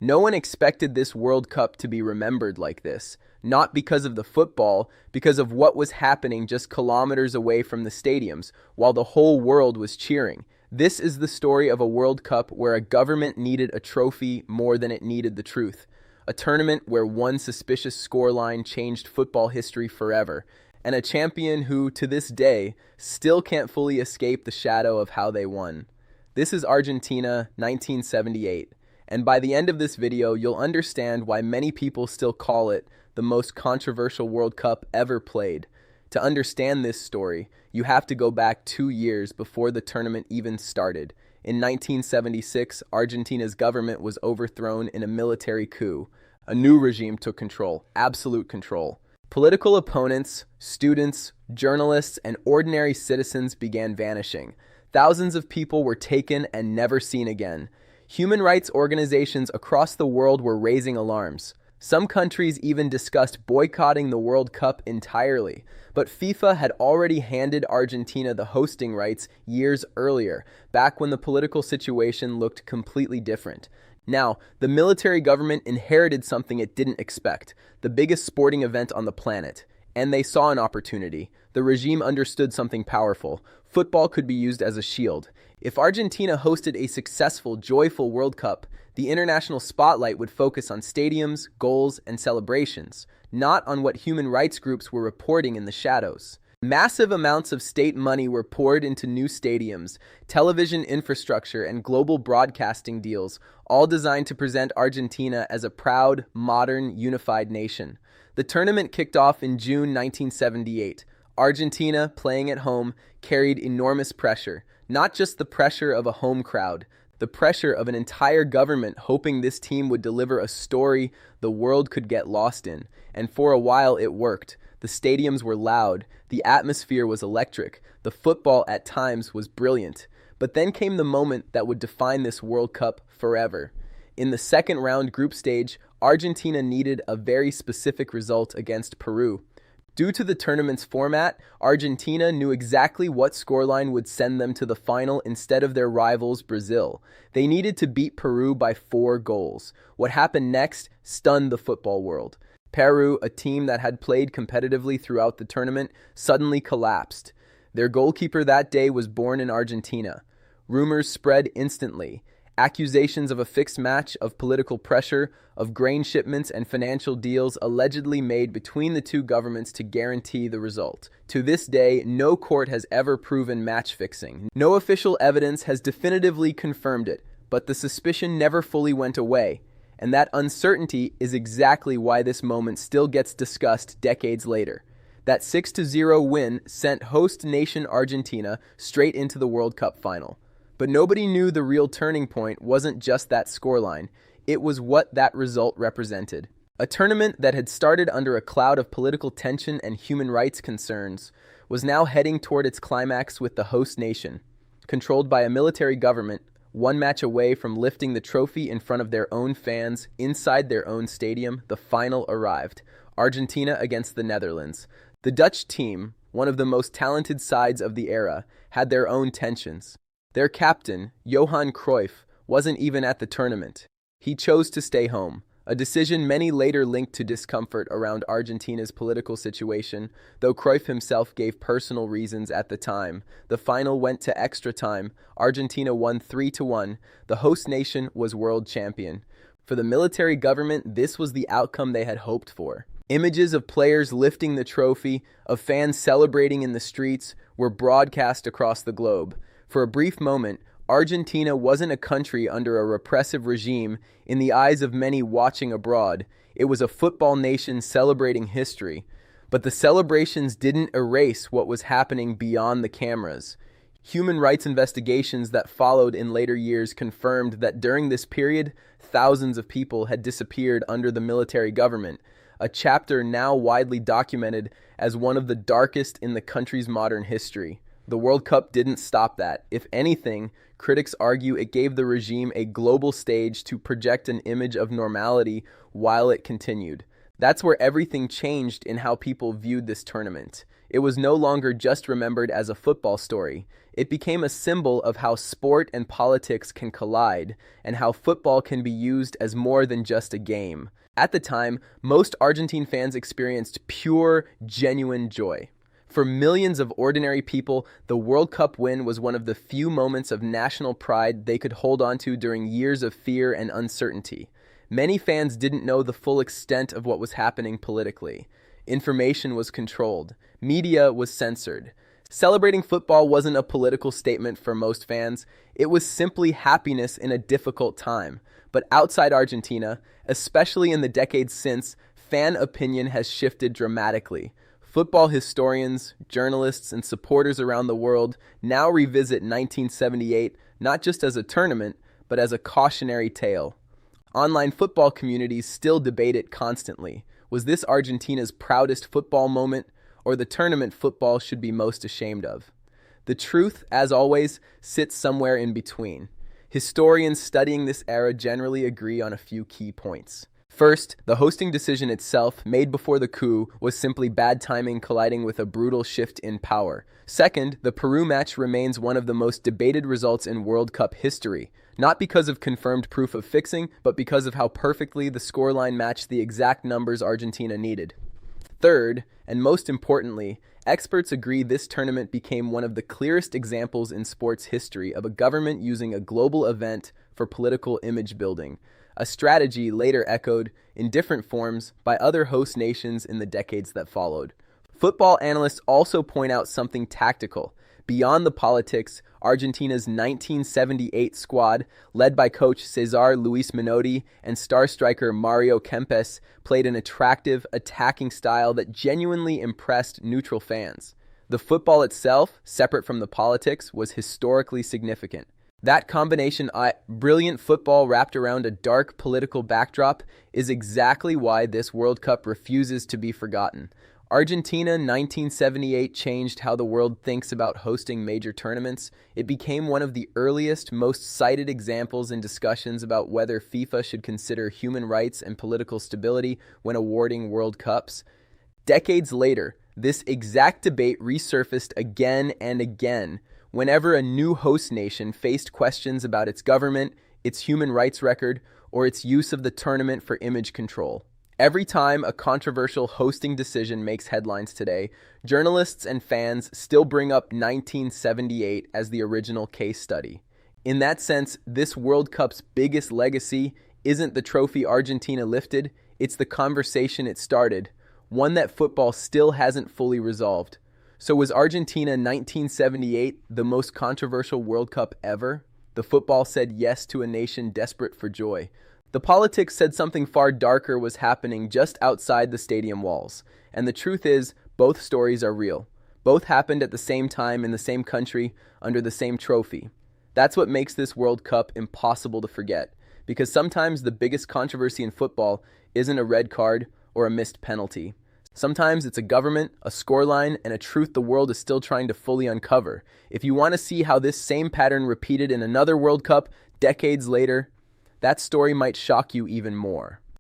No one expected this World Cup to be remembered like this, not because of the football, because of what was happening just kilometers away from the stadiums, while the whole world was cheering. This is the story of a World Cup where a government needed a trophy more than it needed the truth. A tournament where one suspicious scoreline changed football history forever, and a champion who, to this day, still can't fully escape the shadow of how they won. This is Argentina, 1978. And by the end of this video, you'll understand why many people still call it the most controversial World Cup ever played. To understand this story, you have to go back 2 years before the tournament even started. In 1976, Argentina's government was overthrown in a military coup. A new regime took control, absolute control. Political opponents, students, journalists, and ordinary citizens began vanishing. Thousands of people were taken and never seen again. Human rights organizations across the world were raising alarms. Some countries even discussed boycotting the World Cup entirely, but FIFA had already handed Argentina the hosting rights years earlier, back when the political situation looked completely different. Now, the military government inherited something it didn't expect, the biggest sporting event on the planet, and they saw an opportunity. The regime understood something powerful. Football could be used as a shield. If Argentina hosted a successful, joyful World Cup, the international spotlight would focus on stadiums, goals, and celebrations, not on what human rights groups were reporting in the shadows. Massive amounts of state money were poured into new stadiums, television infrastructure, and global broadcasting deals, all designed to present Argentina as a proud, modern, unified nation. The tournament kicked off in June 1978. Argentina, playing at home, carried enormous pressure. Not just the pressure of a home crowd, the pressure of an entire government hoping this team would deliver a story the world could get lost in. And for a while it worked. The stadiums were loud, the atmosphere was electric, the football at times was brilliant. But then came the moment that would define this World Cup forever. In the second round group stage, Argentina needed a very specific result against Peru. Due to the tournament's format, Argentina knew exactly what scoreline would send them to the final instead of their rivals, Brazil. They needed to beat Peru by 4 goals. What happened next stunned the football world. Peru, a team that had played competitively throughout the tournament, suddenly collapsed. Their goalkeeper that day was born in Argentina. Rumors spread instantly. Accusations of a fixed match, of political pressure, of grain shipments and financial deals allegedly made between the two governments to guarantee the result. To this day, no court has ever proven match fixing. No official evidence has definitively confirmed it, but the suspicion never fully went away. And that uncertainty is exactly why this moment still gets discussed decades later. That 6-0 win sent host nation Argentina straight into the World Cup final. But nobody knew the real turning point wasn't just that scoreline. It was what that result represented. A tournament that had started under a cloud of political tension and human rights concerns was now heading toward its climax with the host nation. Controlled by a military government, one match away from lifting the trophy in front of their own fans inside their own stadium, the final arrived. Argentina against the Netherlands. The Dutch team, one of the most talented sides of the era, had their own tensions. Their captain, Johan Cruyff, wasn't even at the tournament. He chose to stay home, a decision many later linked to discomfort around Argentina's political situation, though Cruyff himself gave personal reasons at the time. The final went to extra time. Argentina won 3-1. The host nation was world champion. For the military government, this was the outcome they had hoped for. Images of players lifting the trophy, of fans celebrating in the streets, were broadcast across the globe. For a brief moment, Argentina wasn't a country under a repressive regime in the eyes of many watching abroad. It was a football nation celebrating history. But the celebrations didn't erase what was happening beyond the cameras. Human rights investigations that followed in later years confirmed that during this period, thousands of people had disappeared under the military government, a chapter now widely documented as one of the darkest in the country's modern history. The World Cup didn't stop that. If anything, critics argue it gave the regime a global stage to project an image of normality while it continued. That's where everything changed in how people viewed this tournament. It was no longer just remembered as a football story. It became a symbol of how sport and politics can collide and how football can be used as more than just a game. At the time, most Argentine fans experienced pure, genuine joy. For millions of ordinary people, the World Cup win was one of the few moments of national pride they could hold on to during years of fear and uncertainty. Many fans didn't know the full extent of what was happening politically. Information was controlled. Media was censored. Celebrating football wasn't a political statement for most fans. It was simply happiness in a difficult time. But outside Argentina, especially in the decades since, fan opinion has shifted dramatically. Football historians, journalists, and supporters around the world now revisit 1978 not just as a tournament, but as a cautionary tale. Online football communities still debate it constantly. Was this Argentina's proudest football moment, or the tournament football should be most ashamed of? The truth, as always, sits somewhere in between. Historians studying this era generally agree on a few key points. First, the hosting decision itself, made before the coup, was simply bad timing colliding with a brutal shift in power. Second, the Peru match remains one of the most debated results in World Cup history, not because of confirmed proof of fixing, but because of how perfectly the scoreline matched the exact numbers Argentina needed. Third, and most importantly, experts agree this tournament became one of the clearest examples in sports history of a government using a global event for political image building, a strategy later echoed in different forms by other host nations in the decades that followed. Football analysts also point out something tactical. Beyond the politics, Argentina's 1978 squad, led by coach Cesar Luis Menotti and star striker Mario Kempes, played an attractive, attacking style that genuinely impressed neutral fans. The football itself, separate from the politics, was historically significant. That combination, brilliant football wrapped around a dark political backdrop, is exactly why this World Cup refuses to be forgotten. Argentina 1978 changed how the world thinks about hosting major tournaments. It became one of the earliest, most cited examples in discussions about whether FIFA should consider human rights and political stability when awarding World Cups. Decades later, this exact debate resurfaced again and again whenever a new host nation faced questions about its government, its human rights record, or its use of the tournament for image control. Every time a controversial hosting decision makes headlines today, journalists and fans still bring up 1978 as the original case study. In that sense, this World Cup's biggest legacy isn't the trophy Argentina lifted, it's the conversation it started, one that football still hasn't fully resolved. So was Argentina 1978 the most controversial World Cup ever? The football said yes to a nation desperate for joy. The politics said something far darker was happening just outside the stadium walls. And the truth is, both stories are real. Both happened at the same time in the same country, under the same trophy. That's what makes this World Cup impossible to forget. Because sometimes the biggest controversy in football isn't a red card or a missed penalty. Sometimes it's a government, a scoreline, and a truth the world is still trying to fully uncover. If you want to see how this same pattern repeated in another World Cup decades later, that story might shock you even more.